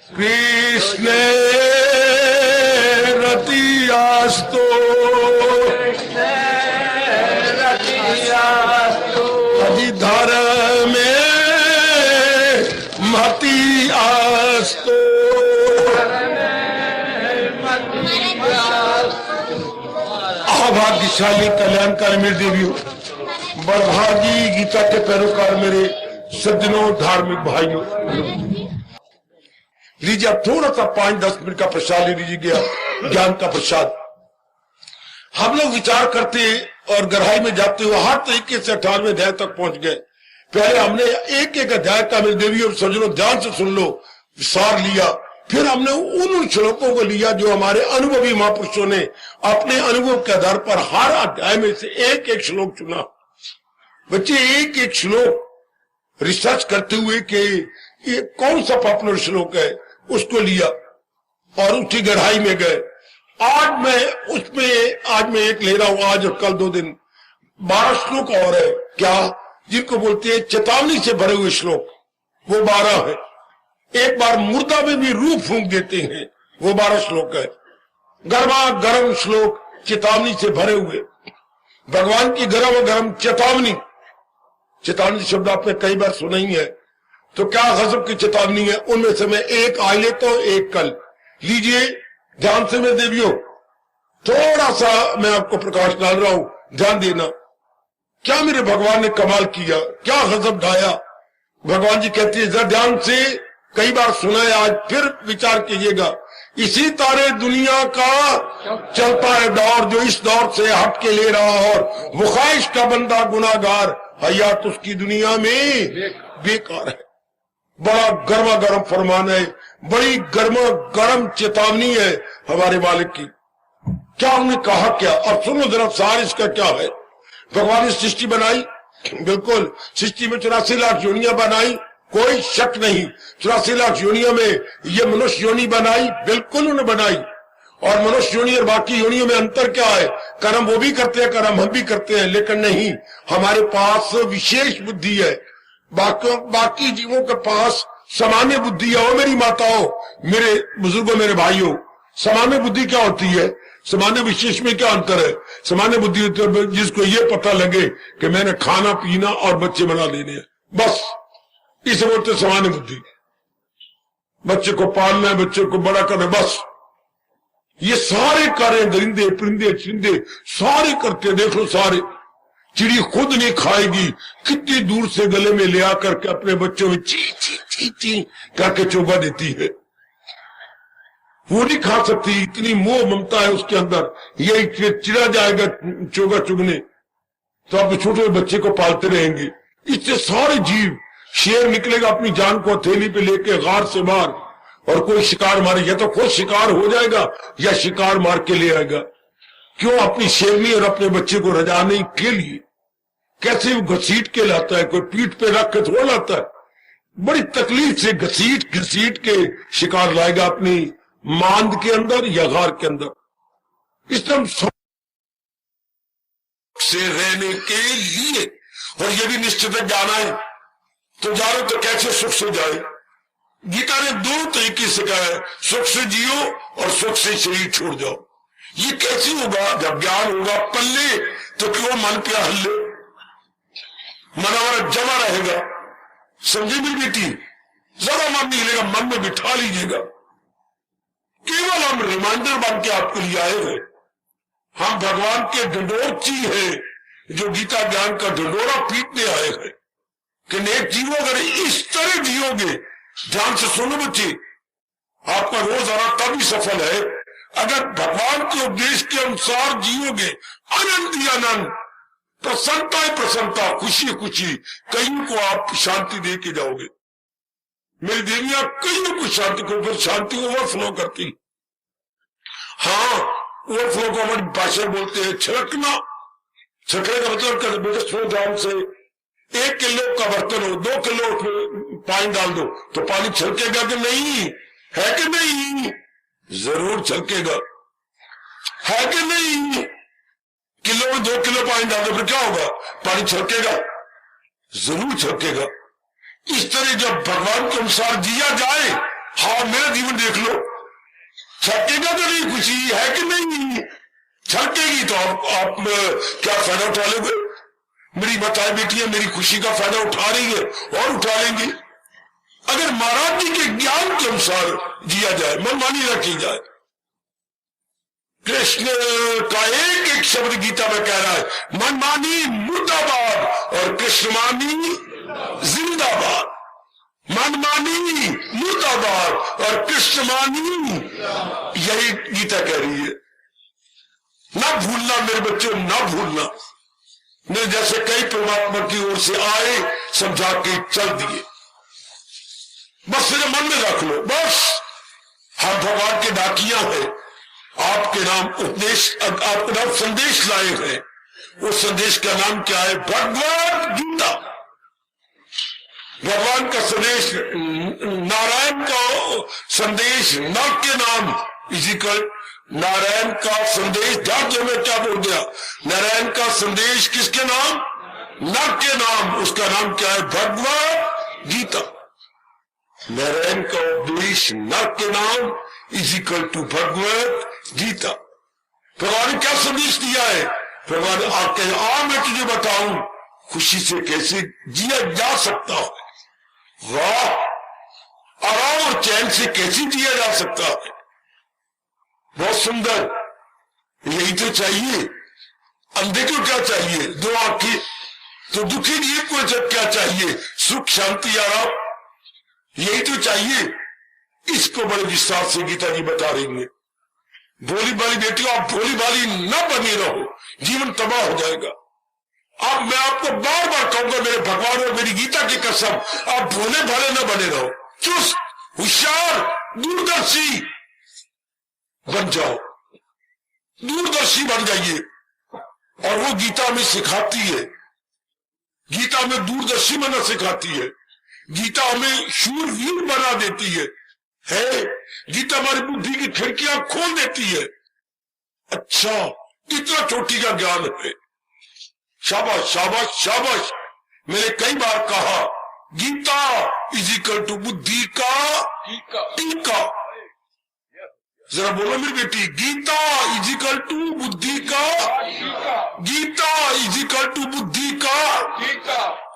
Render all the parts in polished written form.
कृष्ण रतियास्तो अधिधर में मति आस्तो। भाग्यशाली कल्याणकारी मेरी देवियों, बड़भागी गीता के पैरोकार मेरे सज्जनों, धार्मिक भाइयों, लीजिए अब थोड़ा सा 5-10 मिनट का प्रसाद ले लीजिए, ज्ञान का प्रसाद। हम लोग विचार करते और गहराई में जाते हुए हर तरीके से 18वें अध्याय तक पहुंच गए। पहले हमने एक एक अध्याय का मेरे देवियों और सज्जनों ध्यान से सुन लो सार लिया, फिर हमने उन श्लोकों को लिया जो हमारे अनुभवी महापुरुषों ने अपने अनुभव के आधार पर हर अध्याय में से एक एक श्लोक चुना। बच्चे एक एक श्लोक रिसर्च करते हुए कि ये कौन सा पॉपुलर श्लोक है उसको लिया और उसकी गहराई में गए। आज मैं एक ले रहा हूं, आज और कल 2 दिन 12 श्लोक और है क्या, जिनको बोलते हैं चेतावनी से भरे हुए श्लोक, वो 12 है। एक बार मुर्दा में भी रूह फूंक देते हैं, वो 12 श्लोक है। गर्मा गर्म श्लोक चेतावनी से भरे हुए, भगवान की गर्म गर्म चेतावनी। चेतावनी शब्द आपने कई बार सुना ही है, तो क्या गजब की चेतावनी है। उनमें से मैं एक आज लेता हूं, एक कल। लीजिए ध्यान से मेरे देवियों, थोड़ा सा मैं आपको प्रकाश डाल रहा हूं, ध्यान देना। क्या मेरे भगवान ने कमाल किया, क्या गजब ढाया। भगवान जी कहते हैं जरा ध्यान से, कई बार सुना है, आज फिर विचार कीजिएगा। इसी तारे दुनिया का चलता है दौर, जो इस दौर से हट के ले रहा, और वो ख्वाहिश का बंदा गुनाहगार, हयात उसकी दुनिया में बेकार है। बड़ा गर्मा गर्म फरमान है, बड़ी गर्मा गर्म चेतावनी है हमारे मालिक की। क्या उन्होंने कहा क्या, और सुनो जरा सार इसका क्या है। भगवान ने सृष्टि बनाई, बिल्कुल सृष्टि में 84 लाख योनियां बनाई, कोई शक नहीं। 84 लाख योनियों में ये मनुष्य योनि बनाई, बिल्कुल उन्होंने बनाई। और मनुष्य योनि और बाकी योनियों में अंतर क्या है, कर्म वो भी करते हैं, कर्म हम भी करते हैं, लेकिन नहीं, हमारे पास विशेष बुद्धि है। बाकी जीवों के पास सामान्य बुद्धि है। और मेरी माताओं, मेरे बुजुर्गों, मेरे भाइयों, सामान्य बुद्धि क्या होती है, सामान्य विशेष में क्या अंतर है। सामान्य बुद्धि होती है जिसको ये पता लगे कि मैंने खाना पीना और बच्चे बना लेने हैं, बस इसे बोलते सामान्य बुद्धि। बच्चे को पालना है, बच्चे को बड़ा करना, बस ये सारे कार्य दरिंदे परिंदे चिंदे सारे करते। देख लो सारे, चिड़ी खुद नहीं खाएगी, कितनी दूर से गले में ले आकर के अपने बच्चों में ची ची ची ची करके चोगा देती है। वो नहीं खा सकती, इतनी मोह ममता है उसके अंदर। यही चिड़ा जाएगा चोगा चुगने, तो आप छोटे बच्चे को पालते रहेंगे। इससे सारे जीव, शेर निकलेगा अपनी जान को हथेली पे लेके गार से बाहर, और कोई शिकार मारे, या तो खुद शिकार हो जाएगा या शिकार मार के ले आएगा। क्यों, अपनी शेरनी और अपने बच्चे को रजाने के लिए। कैसे वो घसीट के लाता है, कोई पीठ पे रख के थोड़ा लाता है, बड़ी तकलीफ से घसीट घसीट के शिकार लाएगा अपनी मांद के अंदर या गार के अंदर। इस तरह से रहने के लिए, और ये भी निश्चित है जाना है तो जानो, तो कैसे सुख से जाए। गीता ने 2 तरीके से कहा है, सुख से जियो और सुख से शरीर छोड़ जाओ। ये कैसे होगा, जब ज्ञान होगा पल्ले तो क्यों मन पे हल्ले, मन हमारा जमा रहेगा। समझी मेरी बेटी, जरा मन नहीं लेगा, मन में बिठा लीजिएगा। केवल हम रिमाइंडर बन के आपके लिए आए हैं। हम भगवान के ढंढोरची है, जो गीता ज्ञान का ढंढोरा पीटने आए हैं कि नेक जीवो अगर इस तरह जियोगे। ध्यान से सुनो बच्चे, आपका रोजाना तभी सफल है अगर भगवान के उपदेश के अनुसार जियोगे। आनंद ही आनंद, प्रसन्नता ही प्रसन्नता, खुशी खुशी, कईयों को आप शांति दे के जाओगे। मेरी देवियां कईयों को शांति को, फिर शांति ओवरफ्लो करती। हाँ, ओवरफ्लो को हमारी भाषा बोलते हैं छलकना। छलकने का मतलब क्या, बेटे सुनो ध्यान से, 1 किलो का बर्तन हो, 2 किलो पानी डाल दो तो पानी छलकेगा कि नहीं, है कि नहीं, जरूर छलकेगा, है कि नहीं। किलो में 2 किलो पानी डाल दो, फिर क्या होगा, पानी छलकेगा, जरूर छलकेगा। इस तरह जब भगवान के अनुसार जिया जाए हाँ मेरा जीवन देख लो, छकेगा तो नहीं, खुशी है कि नहीं, छकेगी तो आप क्या फायदा उठा लोगे? मेरी माताएं बेटियां मेरी खुशी का फायदा उठा रही है और उठा लेंगी। अगर महाराज जी के ज्ञान के अनुसार जिया जाए, मनमानी न की जाए। कृष्ण का एक एक शब्द गीता में कह रहा है, मनमानी मुर्दाबाद और कृष्णमानी जिंदाबाद। मनमानी मुर्दाबाद और कृष्णमानी, यही गीता कह रही है। ना भूलना मेरे बच्चों, ना भूलना। मेरे जैसे कई परमात्मा की ओर से आए, समझा के चल दिए, बस मेरे मन में रख लो। बस हम भगवान के डाकिया हैं, आपके नाम उपदेश, आपके नाम संदेश लाए हैं। उस संदेश का नाम क्या है? भगवद गीता। भगवान का संदेश, नारायण का संदेश, नर के नाम इजिकल नारायण का संदेश। ध्यान जो मैं क्या बोल गया, नारायण का संदेश किसके नाम? नर के नाम। उसका नाम क्या है? भगवद गीता। नारायण का उपदेश, नर के नाम इजिकल टू भगवद गीता। भगवान ने क्या संदेश दिया है? भगवान आके मैं तुझे बताऊं खुशी से कैसे जिया जा सकता है। वाह, आराम और चैन से कैसे जिया जा सकता है। बहुत सुंदर, यही तो चाहिए। अंधे को क्या चाहिए? दो आंखें। तो दुखी जीव को जब क्या चाहिए? सुख, शांति, आराम, यही तो चाहिए। इसको बड़े विस्तार से गीता जी बता रही है। भोली भाली बेटियों, आप भोली भाली न बने रहो, जीवन तबाह हो जाएगा। अब मैं आपको बार बार कहूंगा, मेरे भगवान और मेरी गीता की कसम, आप भोले भाले न बने रहो, चुस्त, होशियार, दूरदर्शी बन जाओ, दूरदर्शी बन जाइए। और वो गीता में सिखाती है, गीता में दूरदर्शी बनना सिखाती है, गीता हमें शूरवीर बना देती है। गीता हमारी बुद्धि की खिड़कियां खोल देती है। अच्छा, इतना चोटी का ज्ञान है। शाबाश शाबाश शाबाश। मैंने कई बार कहा, गीता इज इक्वल टू बुद्धि का टीका। जरा बोलो मेरी बेटी, गीता इज इक्वल टू बुद्धि का, गीता इज इक्वल टू बुद्धि का।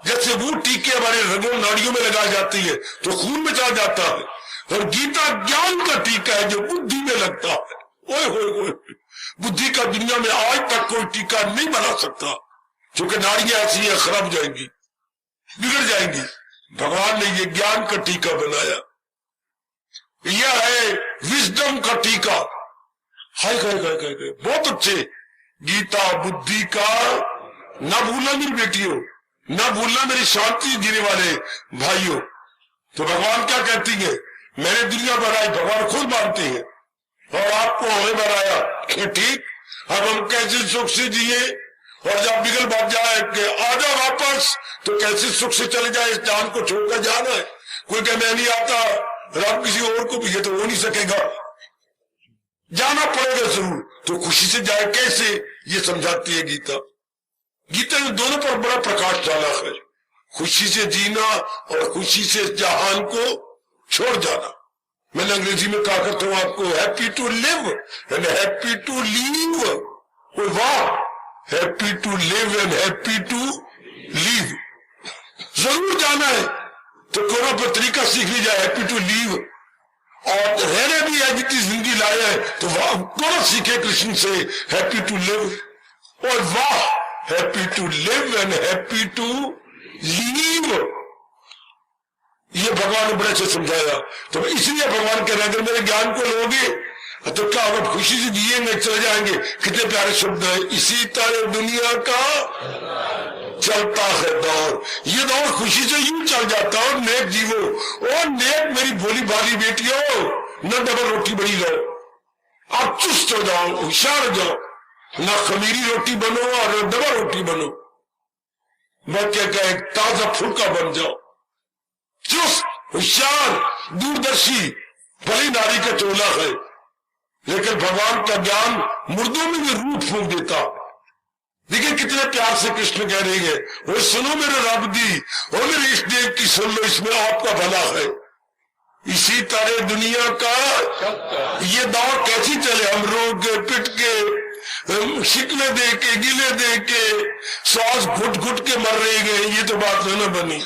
जैसे वो टीके हमारे रगों नाड़ियों में लगाई जाती है तो खून में चला जाता है, और गीता ज्ञान का टीका है जो बुद्धि में लगता है। ओए होए होए, बुद्धि का दुनिया में आज तक कोई टीका नहीं बना सकता, क्योंकि नाड़ियां ऐसी है, खराब जाएंगी, बिगड़ जाएंगी। भगवान ने ये ज्ञान का टीका बनाया। यह है विजडम का टीका। हाय हाय हाय हाय, बहुत अच्छे। गीता बुद्धि का, ना भूलना मेरी बेटियों, ना भूलना मेरी शांति जीने वाले भाइयों। तो भगवान क्या कहती है? मैंने दुनिया बनाई, भगवान खुद मानते हैं, और आपको हमें बनाया। ठीक, अब हम कैसे सुख से जिए, और जब बिगल बात जाए कि आ जाओ वापस, तो कैसे सुख से चले जाए? इस जान को छोड़कर जाना है। कोई कहे मैं नहीं आता, रब किसी और को भी, ये तो हो नहीं सकेगा, जाना पड़ेगा जरूर। तो खुशी से जाए कैसे, ये समझाती है गीता। गीता ने दोनों पर बड़ा प्रकाश डाला है, खुशी से जीना और खुशी से जहान को छोड़ जाना। मैंने अंग्रेजी में कहा करता हूं आपको, happy to live and happy to leave. वाह, happy to live and happy to leave. जरूर जाना है तो कोई पर तरीका सीख लीजिए, हैप्पी टू लीव। और रहने भी है, जितनी जिंदगी लाया है तो वाह कौन सीखे कृष्ण से, हैप्पी टू लिव। और वाह, happy to live and happy to leave. ये भगवान ने बड़े अच्छे समझाया। तो इसलिए भगवान कह रहे हैं, अगर मेरे ज्ञान को लोगे तो क्या होगा? खुशी से जिएंगे, चले जाएंगे। कितने प्यारे शब्द है, इसी तरह दुनिया का चलता है दौर। ये दौर खुशी से यूं चल जाता है। और नेक जीवो, और नेक मेरी भोली भाली बेटियों, न डबल रोटी बनी रहो, आप चुस्त हो जाओ, होशियार हो जाओ, ना खमीरी रोटी बनो और डबल रोटी बनो, बल्कि क्या एक ताजा फुल्का बन जाओ, चुस्त, होशियार, दूरदर्शी। भली नारी का चोला है, लेकिन भगवान का ज्ञान मुर्दों में भी रूप फूंक देता। देखिए कितने प्यार से कृष्ण कह रही है, वो सुनो मेरे रब दी, और मेरे इष्ट देव की सुन लो, इसमें आपका भला है। इसी तरह दुनिया का ये दौर कैसी चले, हम रो के पिट के शिकवे दे के गिले दे के सांस घुट घुट के मर रहे गए, ये तो बात न बनी।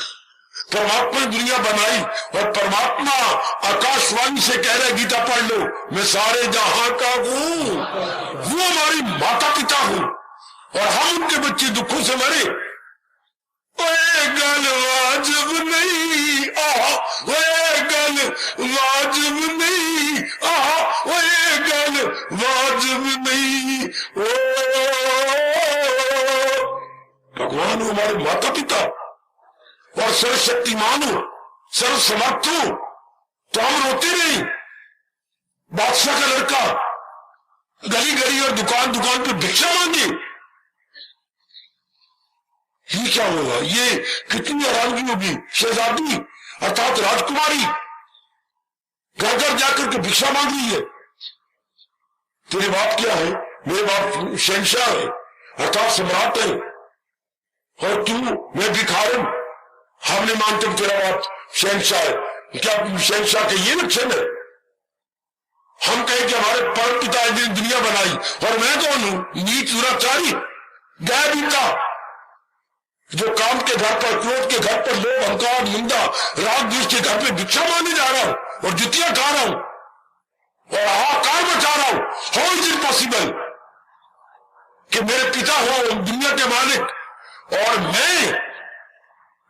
परमात्मा ने दुनिया बनाई और परमात्मा आकाशवाणी से कह रहे गीता पढ़ लो, मैं सारे जहां का हूं, वो हमारी माता पिता हूं और हम उनके बच्चे दुखों से मरे। ओए गल वाजिब नहीं आहा, ओए गल वाजिब नहीं आहा, ओए गल वाजिब नहीं। ओ भगवान हो, हमारे माता पिता और सर्वशक्तिमान हो, सर्वसमर्थ हो, तो हम रोते नहीं। बादशाह का लड़का गली गली और दुकान दुकान पे भिक्षा मांगे, ये क्या होगा? ये कितनी हैरानगी होगी। शहजादी अर्थात राजकुमारी घर घर जाकर के भिक्षा मांग रही है। तेरे बाप क्या है? मेरे बाप शहंशाह है अर्थात सम्राट है, और तू मैं भिखारन। हम नहीं मानते तेरा बाप शहंशाह है। क्या शहंशाह के ये लक्षण है? हम कहें कि हमारे परम पिता ने दुनिया बनाई और मैं कौन हूं? नीच दुराचारी गया बीता, जो काम के घर पर, क्रोध के घर पर, लोभ अहंकार निंदा राग द्वेष के घर पे भिक्षा मांगने जा रहा हूं और जुतियां खा रहा हूं और हाहाकार मचा रहा हूं। हाउ इज इट पॉसिबल कि मेरे पिता हो दुनिया के मालिक और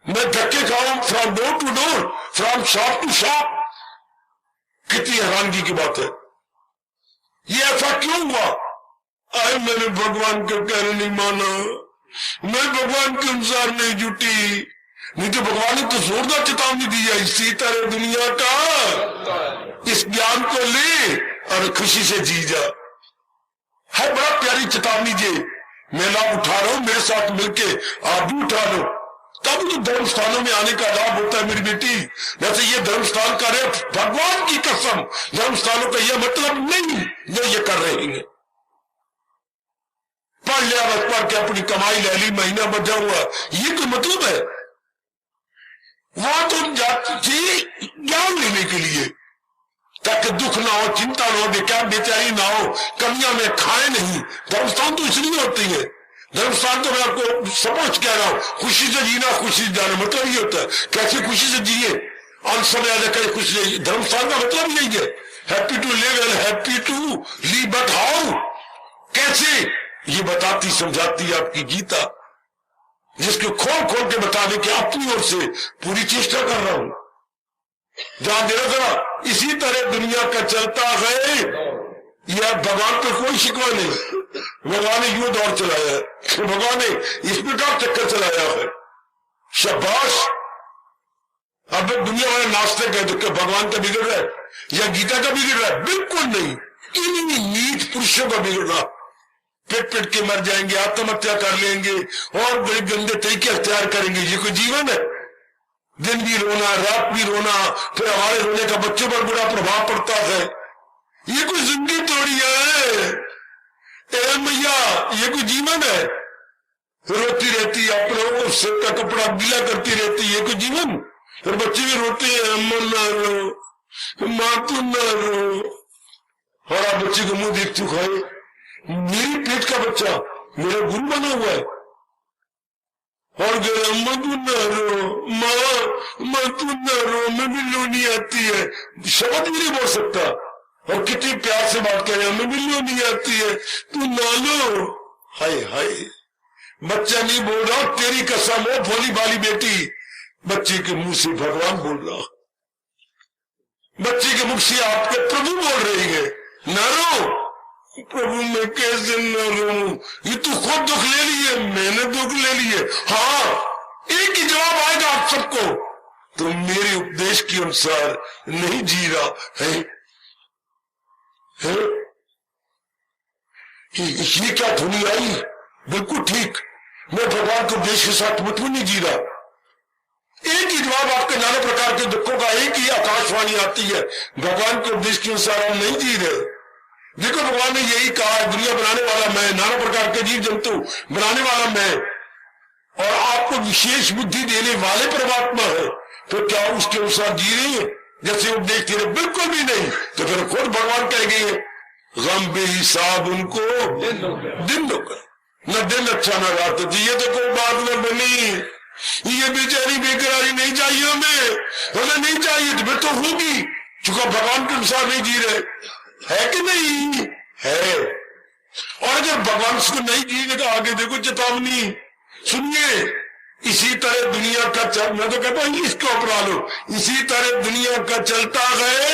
मैं धक्के खाऊं from door to door, from shop to shop? कितनी हैरानगी की बात है। ये ऐसा क्यों हुआ? आए मैंने भगवान का कहना नहीं माना, मैं भगवान के अनुसार नहीं जुटी, नहीं तो भगवान ने तो जोरदार चेतावनी दी है। इसी तरह दुनिया का इस ज्ञान को ले और खुशी से जी जा। है बड़ा प्यारी चेतावनी जी, मैं लाभ उठा रहा हूं, मेरे साथ मिलके आप भी उठा लो, तब तो धर्म स्थानों में आने का लाभ होता है मेरी बेटी। जैसे ये धर्म स्थान का रहे, भगवान की कसम धर्म स्थानों का यह मतलब नहीं जो ये कर रहे हैं। पढ़ लिया बस, पढ़ के अपनी कमाई ले ली, महीना बचा हुआ, ये तो मतलब है? वहां तुम जाती थी ज्ञान लेने के लिए, ताकि दुख ना हो, चिंता ना हो, बेकार बेचारी ना हो, कमियां में खाए नहीं। धर्मस्थान तो इसलिए होती है। धर्मस्थान तो मैं आपको समझ कह रहा हूं, खुशी से जीना, खुशी से जाना, मतलब ये होता है। कैसे खुशी से जिए, अंत समय आ जाकर खुशी से। धर्मस्थान का मतलब यही है, happy to live and happy to leave, but how, कैसे, ये बताती समझाती आपकी गीता, जिसको खोल खोल के बताने की अपनी ओर से पूरी चेष्टा कर रहा हूं। ध्यान देना जरा, इसी तरह दुनिया का चलता है। यह भगवान पे कोई शिकवा नहीं। भगवान ने यूं दौर चलाया है, भगवान ने इसमें का चक्कर चलाया है। शाबाश। अब दुनिया वाले नाचते गए तो क्या भगवान का बिगड़ रहा है या गीता का बिगड़ रहा है? बिल्कुल नहीं। इन्हीं नीच पुरुषों का बिगड़ रहा। पेट पेट के मर जाएंगे, आत्महत्या कर लेंगे और बड़े गंदे तरीके अख्तियार करेंगे। ये कोई जीवन है? दिन भी रोना, रात भी रोना, फिर हमारे रोने का बच्चों पर बुरा प्रभाव पड़ता है। ये कोई जिंदगी थोड़ी है मैया, ये कोई जीवन है? रोती रहती है, अपने सिर का कपड़ा गीला करती रहती है, ये कोई जीवन? फिर बच्चे भी रोते हैं, अम्मा ना रो, माँ तू ना रो, और आप बच्चे को मुंह देखते खाए। मेरी पेट का बच्चा मेरा गुरु बना हुआ है और अम्मा तू ना रो, माँ तू ना रो, मैं भी रोनी आती है, शब्द भी नहीं बोल सकता और कितनी प्यार से बात कर रहे हैं, हमें भी रोनी आती है, तू ना लो। हाय हाय, बच्चा नहीं बोल रहा, तेरी कसम हो भोली भाली बेटी, बच्चे के मुंह से भगवान बोल रहा, बच्चे के मुख से आपके प्रभु बोल रही है, ना रो। प्रभु मैं कैसे न रो, ये तू खुद दुख ले लिए, मैंने दुख ले लिए। हाँ, एक ही जवाब आएगा आप सबको, तो मेरे उपदेश के अनुसार नहीं जी रहा है, ये क्या धुनी आई? बिल्कुल ठीक, मैं भगवान के उपदेश के साथ मुझमें नहीं जी रहा। एक ही जवाब आपके नाना प्रकार के दुखों का, एक ही आकाशवाणी आती है, भगवान के उपदेश के अनुसार हम नहीं जी रहे। देखो भगवान ने यही कहा है, दुनिया बनाने वाला मैं, नाना प्रकार के जीव जंतु बनाने वाला मैं, और आपको विशेष बुद्धि देने वाले परमात्मा है, तो क्या उसके अनुसार जी रही है? जैसे उपदेश तेरे बिल्कुल भी नहीं, तो फिर खुद भगवान कहेंगे गम बेहिसाब उनको दिन होगा, न दिन अच्छा न रात अच्छी। ये तो कोई बात न बनी, ये बेचारी बेकरारी नहीं चाहिए हमें नहीं चाहिए, तो फिर तो होगी, चूंकि भगवान के अनुसार नहीं जी रहे, है कि नहीं है। और अगर भगवान से नहीं जिएंगे तो आगे देखो चेतावनी सुनिए। इसी तरह दुनिया का चल, मैं तो कहता हूं इसको अपना लो, इसी तरह दुनिया का चलता गए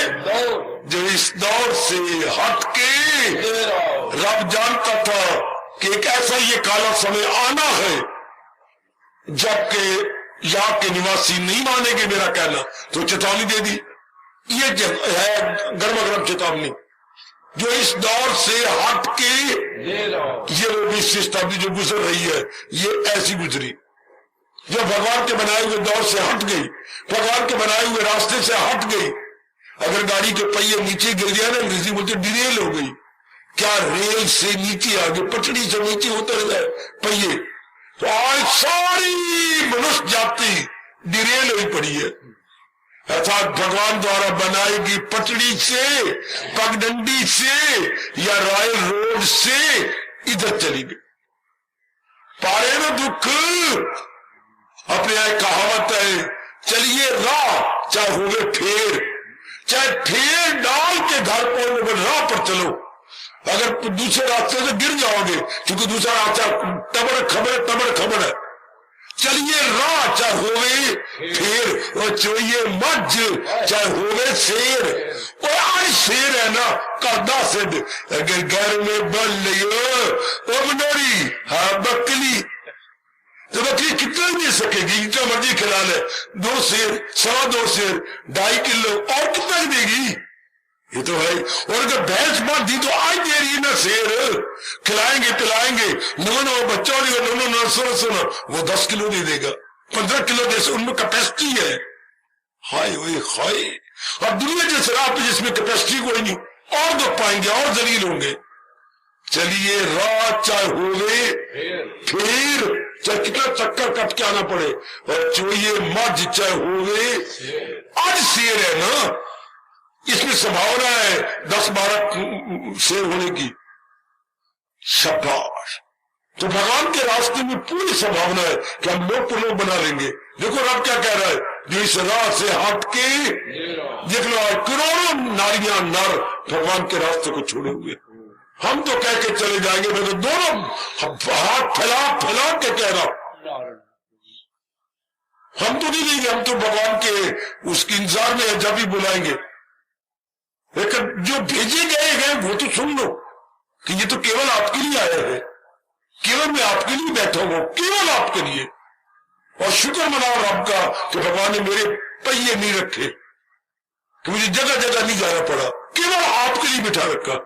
जो इस दौर से हट के रब जानता था कि एक ऐसा ये काला समय आना है जबकि यहाँ के निवासी नहीं मानेंगे मेरा कहना, तो चेतावनी दे दी। ये है गर्मा गर्म चेतावनी, जो इस दौर से हट के ये 20 शताब्दी जो गुजर रही है ये ऐसी गुजरी, जो भगवान के बनाए हुए दौर से हट गई, भगवान के बनाए हुए रास्ते से हट गई। अगर गाड़ी के पहिए नीचे गिर गया ना, अंग्रेजी बोलते डिरेल हो गई, क्या रेल से नीचे आ गई, पटड़ी से नीचे उतर गए पहिए, तो आज सारी मनुष्य जाति डिरेल हुई पड़ी है। अर्थात भगवान द्वारा बनाई गई पटड़ी से, पगडंडी से या रॉयल रोड से इधर चली गई। पारे में दुख अपने यहाँ कहावत है, चलिए राह चाहे होगे फेर, चाहे फेर डाल के घर पहुंचने पर राह पर चलो, अगर दूसरे रास्ते से गिर जाओगे, क्योंकि दूसरा रास्ता तबड़ खबर है। चलिए राह चाहे होवे फेर, और चोइए मज चाहे होवे शेर। और आज शेर है ना करदा सिद्ध, अगर घर में बल लियो ओ मनोरी हाँ बकली, तो बकरी कितना दे सकेगी, जो मर्जी खिला ले, 2 शेर 2.25 शेर 2.5 किलो और कितना देगी, ये तो है। और अगर भैंस बांध दी तो आज दे रही है ना शेर, खिलाएंगे पिलाएंगे, नो बच्चा नो सुनो वो 10 किलो दे देगा, 15 किलो दे, उनमें कैपेसिटी है। हाय ओए हाय, और दुनिया के शराब पे जिसमें कैपेसिटी कोई नहीं, और दुख पाएंगे और जलील होंगे। चलिए रात चाहे होवे फिर, चाहे कितना चक्कर कट के आना पड़े, और चोइए मज चाहे होवे, आज शेर है ना, इसमें संभावना है 10-12 शेर होने की, शाबाश। तो भगवान के रास्ते में पूरी संभावना है कि हम लोग को लोग बना लेंगे। देखो रब क्या कह रहा है, जो इस राह से हट के देख लो आज करोड़ों नारियां नर भगवान के रास्ते को छोड़े हुए। हम तो कह के चले जाएंगे, मैं तो दोनों हाथ फैला के कह रहा हूं, हम तो नहीं देंगे, हम तो भगवान के उसके इंतजार में जब भी बुलाएंगे। लेकिन जो भेजे गए हैं वो तो सुन लो कि ये तो केवल आपके लिए आया है, केवल मैं आपके लिए बैठा हूं, केवल आपके लिए। और शुक्र मनाओ रब का कि भगवान ने मेरे पहिए नहीं रखे, कि मुझे जगह जगह नहीं जाना पड़ा, केवल आपके लिए बिठा रखा।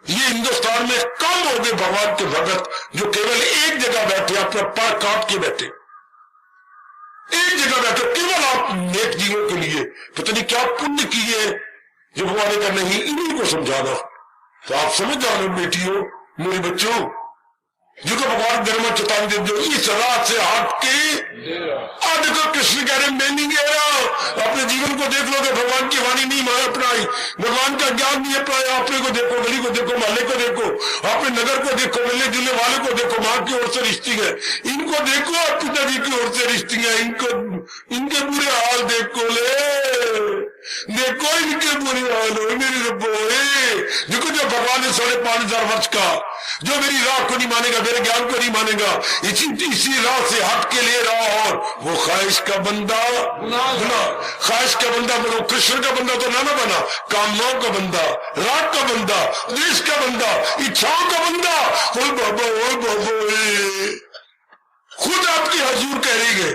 ये हिंदुस्तान में कम हो गए भगवान के भगत जो केवल एक जगह बैठे, अपना पैर काट के बैठे, एक जगह बैठे केवल आप नेक जीवों के लिए, पता नहीं क्या पुण्य किए जो भगवान का नहीं, इन्हीं को समझाना। तो आप समझ जाओ बेटियों मेरे बच्चों, जो कि भगवान गर्म चेतावनी दे दो, इस रात से हट के आज देखो कृष्ण कह रहे मैं नहीं कह रहा, अपने जीवन को देख लो कि भगवान की वाणी नहीं माना अपनाई, भगवान का ज्ञान नहीं अपनाया, अपने को देखो, गली को देखो, मोहल्ले को देखो, अपने नगर को देखो, मिलने जुलने वाले को देखो, माँ की ओर से रिश्ती है, इनको देखो, पिताजी की ओर से रिश्ती है, इनके बुरे हाल देखो, देखो इनके बुरे हाल हो मेरे रब्बोए। देखो जो भगवान ने 5,500 वर्ष का, जो मेरी राह को नहीं मानेगा, मेरे ज्ञान को नहीं मानेगा, इसी राह से हट के ले रहा, और वो ख्वाहिश का बंदा ख्वाहिश का बंदा बनो, कृष्ण का बंदा तो ना बना, कामनाओं का बंदा, राग का बंदा, देश का बंदा, इच्छाओं का बंदा। ओए बाबा ओए बाबा, खुद आपकी हजूर कह रही गए,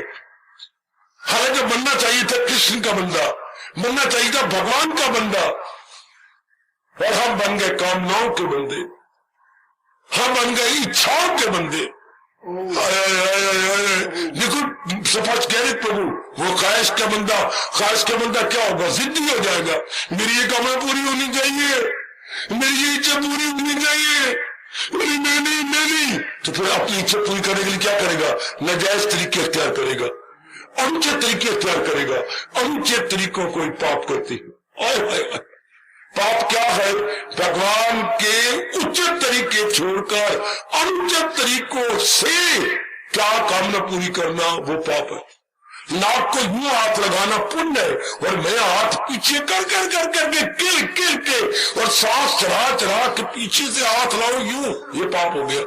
हालांकि बनना चाहिए था कृष्ण का बंदा, बनना चाहिए था भगवान का बंदा, और हम बन गए कामनाओं के बंदे, हम बन गए इच्छाओं के बंदे। देखो सफाच कह रहे प्रभु, वो ख्वाहिश का बंदा क्या होगा, जिद्दी हो जाएगा, मेरी ये कामना पूरी होनी चाहिए, मेरी ये इच्छा पूरी होनी चाहिए, मैं नहीं, तो फिर अपनी इच्छा पूरी करने के लिए क्या करेगा, नाजायज तरीके अख्तियार करेगा। अनुचित तरीके इख्तियार करेगा, अनुचित तरीकों को पाप करते हैं। पाप क्या है? भगवान के उचित तरीके छोड़कर अनुचित तरीकों से क्या कामना पूरी करना, वो पाप है। नाक को यूं हाथ लगाना पुण्य है, और मैं हाथ पीछे कर करके किल के और सांस चढ़ा के पीछे से हाथ लाऊं यूं, ये पाप हो गया।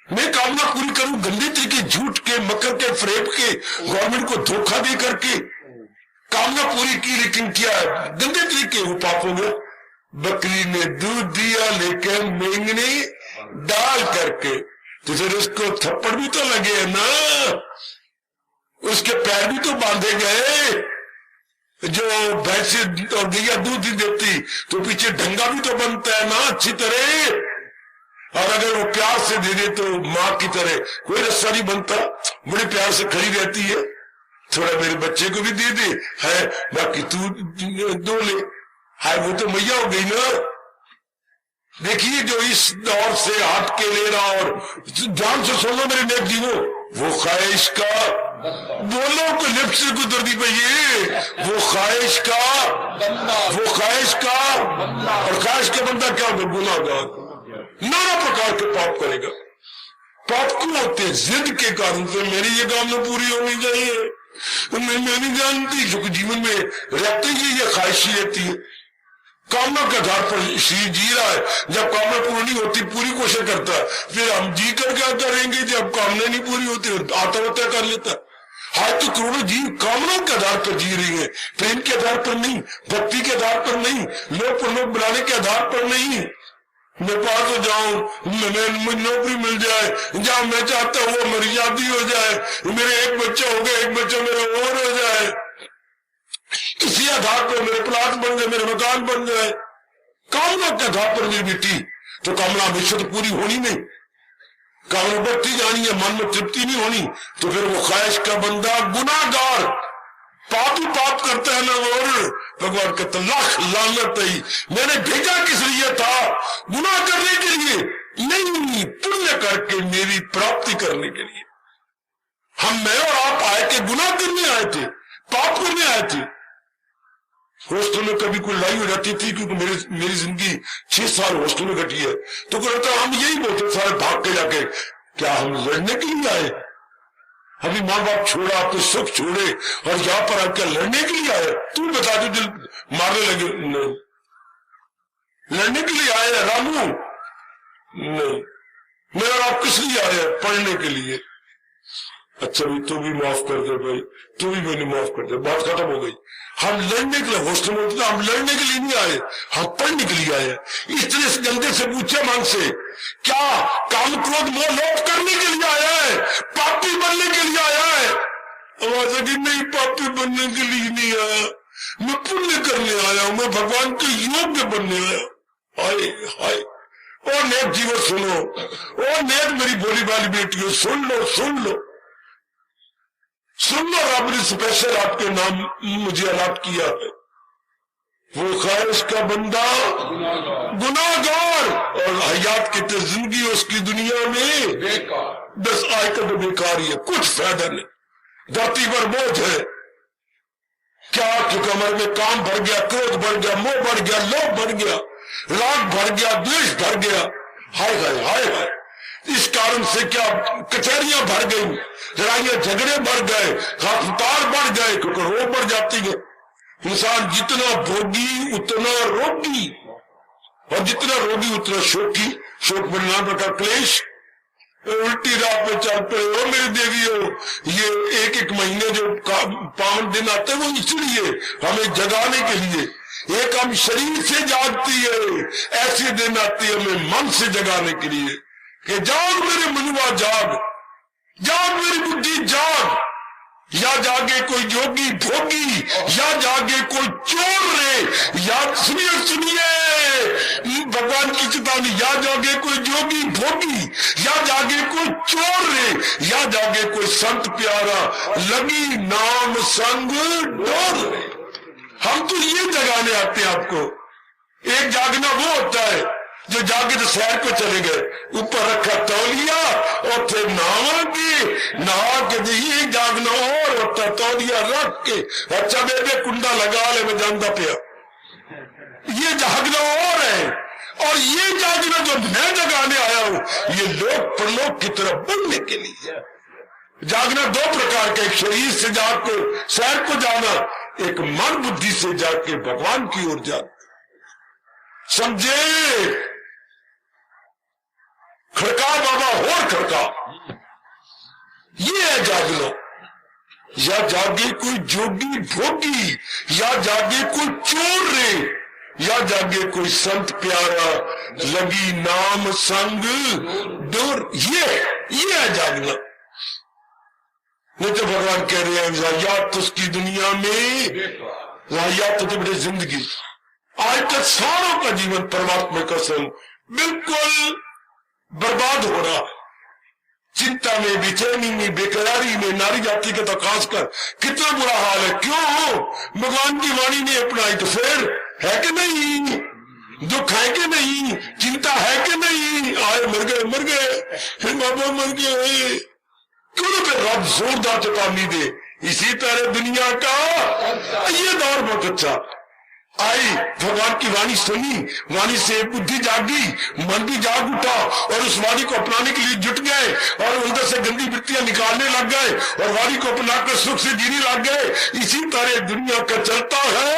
मैं कामना पूरी करूं गंदे तरीके, झूठ के, मकर के, फरेब के, गवर्नमेंट को धोखा दे करके कामना पूरी की, लेकिन क्या है गंदे तरीके, वो पाप हो गया। बकरी ने दूध दिया लेकिन मेंगनी डाल करके, तो फिर उसको थप्पड़ भी तो लगे ना, उसके पैर भी तो बांधे गए। जो भैंसे और गैया दूध ही देती तो पीछे ढंगा भी तो बनता है ना अच्छी तरह, और अगर वो प्यार से दे दे तो माँ की तरह कोई रस्सा नहीं बनता, बड़े प्यार से खड़ी रहती है। थोड़ा मेरे बच्चे को भी दे दे है, बाकी तू दो ले, है वो तो मैया हो गई ना। देखिए जो इस दौर से हट के ले रहा, और ध्यान से सुनो मेरे नेक जीवो, वो ख्वाहिश का, बोलो को लिप्ट से गुजरती पई, वो ख्वाहिश का, वो ख्वाहिश का, और ख्वाहिश का बंदा क्या होगा? गुनाहगार, नाना प्रकार के पाप करेगा। पाप क्यों होते हैं? जिद के कारण से, मेरी ये कामना पूरी होनी चाहिए, मैं नहीं जानती, क्योंकि जीवन में रहते ही ये ख्वाहिश रहती है। कामना के आधार पर शरीर जी रहा है, जब कामना पूरी नहीं होती पूरी कोशिश करता है, फिर हम जी कर क्या करेंगे? जब कामना नहीं पूरी होती आत्महत्या कर लेता है। आज तो करोड़ों जीव कामनाओं के आधार पर जी रही है, प्रेम के आधार पर नहीं, भक्ति के आधार पर नहीं, लोग प्रलोभ बनाने के आधार पर नहीं। मैं पास हो जाऊं, मुझे नौकरी मिल जाए, जहां मैं चाहता हूं मेरी शादी हो जाए, मेरे एक बच्चा हो गया, एक बच्चा मेरा और हो जाए, इसी आधार पर मेरे प्लाट बन गए, मेरे मकान बन गए। कामना के आधार पर मेरी बेटी, तो कामना हमेशा तो पूरी होनी नहीं, कामना बढ़ती जानी है, मन में तृप्ति नहीं होनी, तो फिर वो ख्वाहिश का बंदा गुनाहगार, पाप ही पाप करता है ना। और भगवान कहता लाख लानत ही, मैंने भेजा किस लिए था? गुनाह करने के लिए नहीं, पुण्य करके मेरी प्राप्ति करने के लिए। हम, मैं और आप आए थे गुनाह करने आए थे, पाप करने आए थे। हॉस्टल में कभी कोई लड़ाई हो जाती थी, क्योंकि मेरी जिंदगी 6 साल हॉस्टल में कटी है, तो कहता हम यही बोलते सारे भाग के जाके, क्या हम लड़ने के लिए आए? अभी माँ बाप छोड़ा, अपने सुख छोड़े, और यहाँ पर आप क्या लड़ने के लिए आए? तू बता दो, दिल मारने लगे? नहीं, लड़ने के लिए आए रामू? नहीं, मैं और आप किस लिए आए? पढ़ने के लिए। अच्छा भाई तू भी माफ कर दे, भाई तू भी मैंने माफ कर दे, बात खत्म हो गई। हम लड़ने के लिए हॉस्टल में होते, हम लड़ने के लिए नहीं आए, हम पढ़ने के लिए आए। इस तरह से गंदे से पूछे मन से, क्या काम क्रोध मोह लोभ करने के लिए आया है? पापी बनने के लिए आया है? आवाज है कि नहीं, पापी बनने के लिए नहीं आया, मैं पुण्य करने आया हूं, मैं भगवान के योग्य बनने आया। हाय हाय, और नेक जीवन सुनो, और नेक मेरी बोली वाली बेटियों सुन लो, सुन लो, सुन लो, रब ने स्पेशल आपके नाम मुझे अलॉट किया है। वो ख्वाहिश का बंदा गुनाहगार, और हयात की तो जिंदगी उसकी दुनिया में बेकार, 10 आयकर तो बेकार ही है, कुछ फायदा नहीं, धरती पर बोझ है। क्या क्योंकि हमारे में काम भर गया, क्रोध बढ़ गया, मोह बढ़ गया, लोभ बढ़ गया, राग भर गया, द्वेष भर गया, हाय हाय हाय हाय। इस कारण से क्या कचहरियां भर गई, लड़ाइयां झगड़े बढ़ गए, हस्पताल बढ़ गए, क्योंकि रोग बढ़ जाती है। इंसान जितना भोगी उतना रोगी, और जितना रोगी उतना शोकी, शोक में नाना प्रकार क्लेश, उल्टी राह पे चल पड़े। हो मेरी देवी हो, ये एक महीने जो पावन दिन आते हैं वो इसलिए हमें जगाने के लिए, एक हम शरीर से जागती है, ऐसे दिन आती है हमें मन से जगाने के लिए कि जाग मेरे मनुआ जाग, जाग मेरी बुद्धि जाग, या जागे कोई योगी भोगी, या जागे कोई चोर रे, या सुनिए सुनिए भगवान की चेतावनी, या जागे कोई योगी भोगी, या जागे कोई चोर रे, या जागे कोई संत प्यारा, लगी नाम संग डोर रे। हम तो ये जगाने आते हैं आपको। एक जागना वो होता है जो जाके तो सैर को चले गए, ऊपर रखा तौलिया, उथे नहावांगे, नहा के ये जागना और उठा तौलिया रख के, अच्छा बेबे कुंडा लगा ले, मैं जानता पिया, ये जागना और है। और ये जागना जो मैं जगाने आया हूं, ये लोक परलोक की तरफ बढ़ने के लिए। जागना दो प्रकार का, एक शरीर से जाग के सैर को जाना, एक मन बुद्धि से जाग के भगवान की ओर जाना। समझे? खड़का बाबा और खड़का, ये है जागना। या जागे कोई जोगी भोगी, या जागे कोई चोर रे, या जागे कोई संत प्यारा, लगी नाम संग दूर। ये है जागना। नहीं तो भगवान कह रहे हैं वाहियात तो उसकी दुनिया में, वाहियात तो बड़े जिंदगी। आज तक सारों का जीवन परमात्मा का संग बिल्कुल बर्बाद हो रहा है। चिंता में, बेचैनी में, बेकरारी में, नारी जाति का तो खासकर कितना बुरा हाल है। क्यों? भगवान की वाणी ने अपनाई तो फिर है कि नहीं? दुख है कि नहीं? चिंता है कि नहीं? आए मर गए, फिर बाबा मर गए। क्यों ना फिर रब जोरदार चेतावनी दे। इसी तरह दुनिया का ये दौर बहुत अच्छा। आई भगवान की वाणी सुनी, वाणी से बुद्धि जागी, मन भी जाग उठा और उस वाणी को अपनाने के लिए जुट गए और अंदर से गंदी वृत्तियां निकालने लग गए और वाणी को अपनाकर सुख से जीने लग गए। इसी तरह दुनिया का चलता है।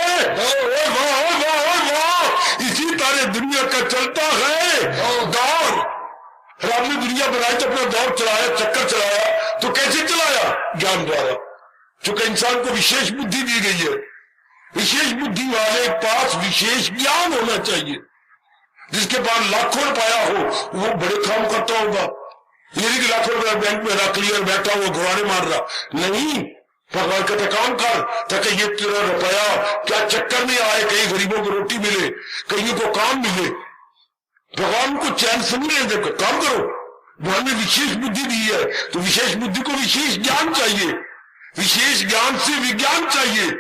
इसी तरह दुनिया का चलता है दौर। रब ने दुनिया बनाई तो अपना दौर चलाया, चक्कर चलाया, तो कैसे चलाया? ज्ञान द्वारा। चूंकि इंसान को विशेष बुद्धि दी गई है, विशेष बुद्धि वाले के पास विशेष ज्ञान होना चाहिए। जिसके पास लाखों रुपया हो वो बड़े काम करता होगा। ये नहीं कि लाखों रुपया बैंक में रख लिया और बैठा हुआ घुराने मार रहा, नहीं। भगवान कहते काम कर, ताकि ये तेरा रुपया क्या चक्कर में आए, कहीं गरीबों को रोटी मिले, कहीं को काम मिले। भगवान को चैन से नहीं देखो, काम करो। भगवान ने विशेष बुद्धि दी है तो विशेष बुद्धि को विशेष ज्ञान चाहिए, विशेष ज्ञान से विज्ञान चाहिए।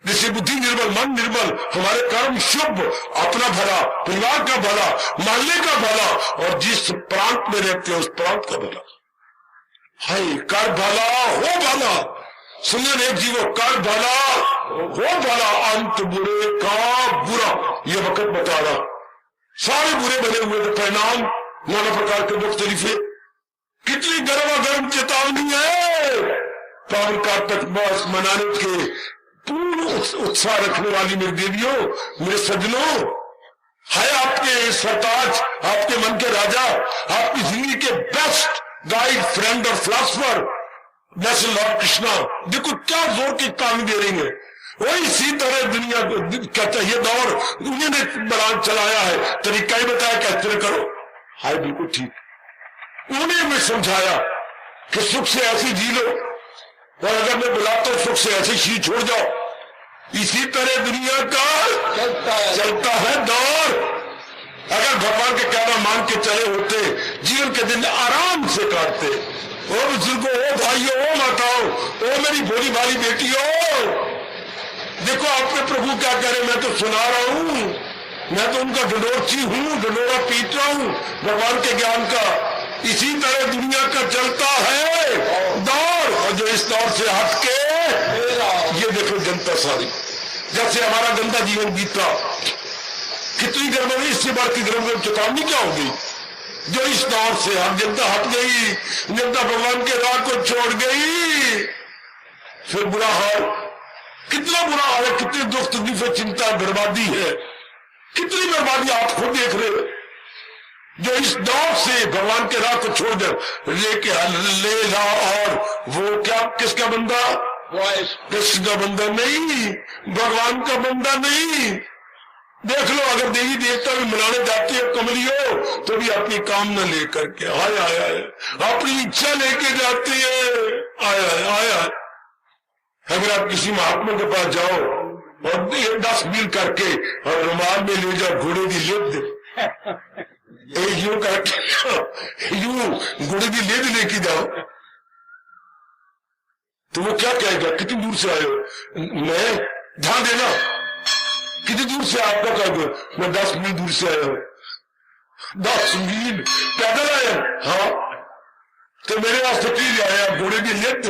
जैसे बुद्धि निर्मल, मन निर्मल, हमारे कर्म शुभ, अपना भला, परिवार का भला, मोहल्ले का भला और जिस प्रांत में रहते हैं उस प्रांत का भला। हाय कर भला हो भला, सुनिए एक जीवो, कर भला हो भला, अंत बुरे का बुरा। ये वक्त बता रहा, सारे बुरे बने हुए तो परिणाम नाना प्रकार के दुख तकलीफे। कितनी गर्म चेतावनी है। पावन कार्तिक मास मनाने के पूर्ण उत्साह रखने वाली मेरी देवियों, मेरे सज्जनों, है आपके सरताज, आपके मन के राजा, आपकी जिंदगी के बेस्ट गाइड, फ्रेंड और फिलॉसफर नेशनल लॉर्ड कृष्णा। देखो क्या जोर की तालीम दे रही है। वही इसी तरह दुनिया को कहता है, ये दौर उन्होंने बरान चलाया है, तरीका ही बताया कैसे करो। हाय बिल्कुल ठीक। उन्हें मैं समझाया कि सुख से ऐसे जी लो और अगर मैं बुलाता हूं सुख से ऐसे शी छोड़ जाओ। इसी तरह दुनिया का चलता है दौर। अगर भगवान के कहना मान के चले होते, जीवन के दिन आराम से काटते। ओ बुजुर्गो, ओ भाइयों, ओ माताओं, ओ मेरी भोली भाली बेटियों, देखो आपके प्रभु क्या कह रहे। मैं तो सुना रहा हूं, मैं तो उनका ढंडोरची हूं, ढंडोरा पीट रहा हूं भगवान के ज्ञान का। इसी तरह दुनिया का चलता है दौर और जो इस दौर से हटके, ये देखो जनता सारी जैसे हमारा गंदा जीवन बीता, कितनी गर्म हुई, इससे बढ़ की गर्म चेतावनी क्या होगी। जो इस दौर से हम जनता हट गई, जनता भगवान के राह को छोड़ गई, फिर बुरा हाल, कितना बुरा हाल है, कितनी दुख तकलीफें, चिंता, बर्बादी है, कितनी बर्बादी आप खुद देख रहे हो। जो इस दौर से भगवान के राह को छोड़ दे लेके ले ला, और वो क्या किसका बंदा, कृष्ण का बंदा नहीं, भगवान का बंदा नहीं। देख लो, अगर देवी देवता भी मनाने जाते हो कमलियों, तो भी अपनी कामना लेकर के आया अपनी इच्छा लेके जाते हैं, आया। अगर आप किसी महात्मा के पास जाओ और 10 मील करके और रुमाल में ले जाओ, घोड़े की लेद दे, यूं करके यूं घोड़े की लेद लेके जाओ, तो वो क्या कहेगा, कितनी दूर से आए हो, मैं ध्यान देना, कितनी दूर से आपका कहोगे, मैं 10 मील दूर से आया हूं। 10 मील पैदल आए। हाँ तो मेरे वास्ते की लिया? घोड़े की लिट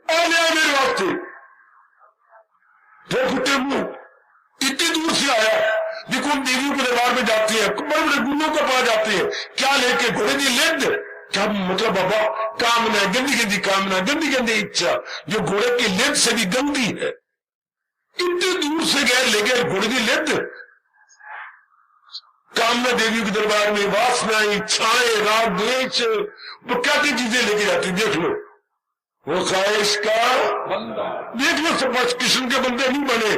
आ लिया मेरे वास्ते। वो फुटे मुंह इतनी दूर से आया। देखो देवियों के दरबार में जाती है, बड़े बड़े गुरुओं के पास जाती है, क्या लेके? घोड़े की लिट। क्या मतलब बाबा? कामना, गंदी गंदी कामना, गंदी गंदी इच्छा जो घोड़े की लिट से भी गंदी है। इतनी दूर से गए ले गए घोड़े की लिट। कामना देवी के दरबार में वासना, इच्छाएं, राग, द्वेष, वो क्या क्या चीजें लेके जाती? देख लो वो ख्वाहिश का देख लो। सब बस कृष्ण के बंदे नहीं बने,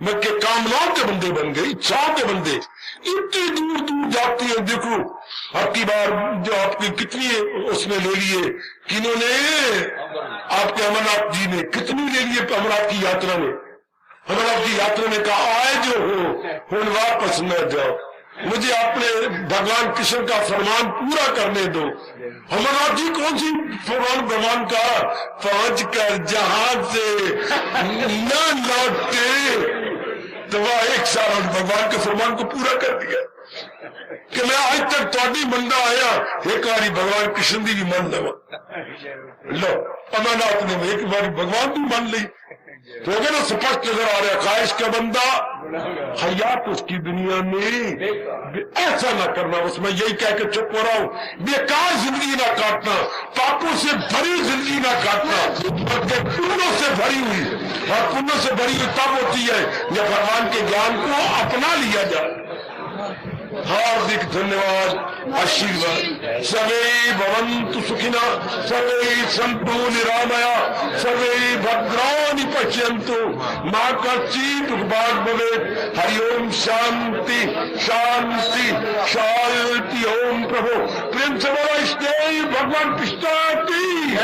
मैं के कामनाओं के बंदे बन गए, इच्छाओं के बंदे। इतनी दूर दूर जाती है। देखो आपकी बार जो आपकी कितनी उसने ले लिए, किन्होंने? आपके अमरनाथ जी ने कितनी ले लिए अमरनाथ की यात्रा में। अमरनाथ की यात्रा में कहा आए जो हो वापस न जाओ, मुझे अपने भगवान कृष्ण का फरमान पूरा करने दो। अमरनाथ जी कौन सी फरमान भगवान का? पहुंच कर जहां से न लौटे तो वह 1 साल भगवान के फरमान को पूरा कर दिया कि मैं आज तक थोड़ी मंदा आया, एक बारी भगवान कृष्ण की भी मन लवा लो। अमरनाथ ने एक बारी भगवान की मन ली तो अगर ना स्पष्ट नजर आ रहा ख्वाहिश का बंदा हयात उसकी दुनिया में ऐसा ना करना। उसमें यही कह के चुप हो रहा हूं, बेकार जिंदगी ना काटना, पापों से भरी जिंदगी ना काटना, बल्कि पुण्यों से भरी हुई। और पुण्यों से भरी हुई तब होती है जब भगवान के ज्ञान को अपना लिया जाए। हार्दिक धन्यवाद, आशीर्वाद। सर्वे भवन्तु सुखिना, सर्वे सन्तु निरामया, सर्वे भद्राणि पश्यन्तु, मा कश्चित् दुर्भाग् भवेत्। हरि ओम शांति शांति शांति। ओम प्रभु प्रेम से बोलो इष्टदेव भगवान कृष्ण की,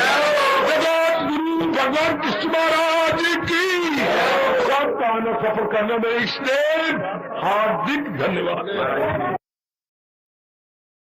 जगत गुरु भगवान कृष्ण महाराज की। सब का सफर करने में इष्टदेव हार्दिक धन्यवाद।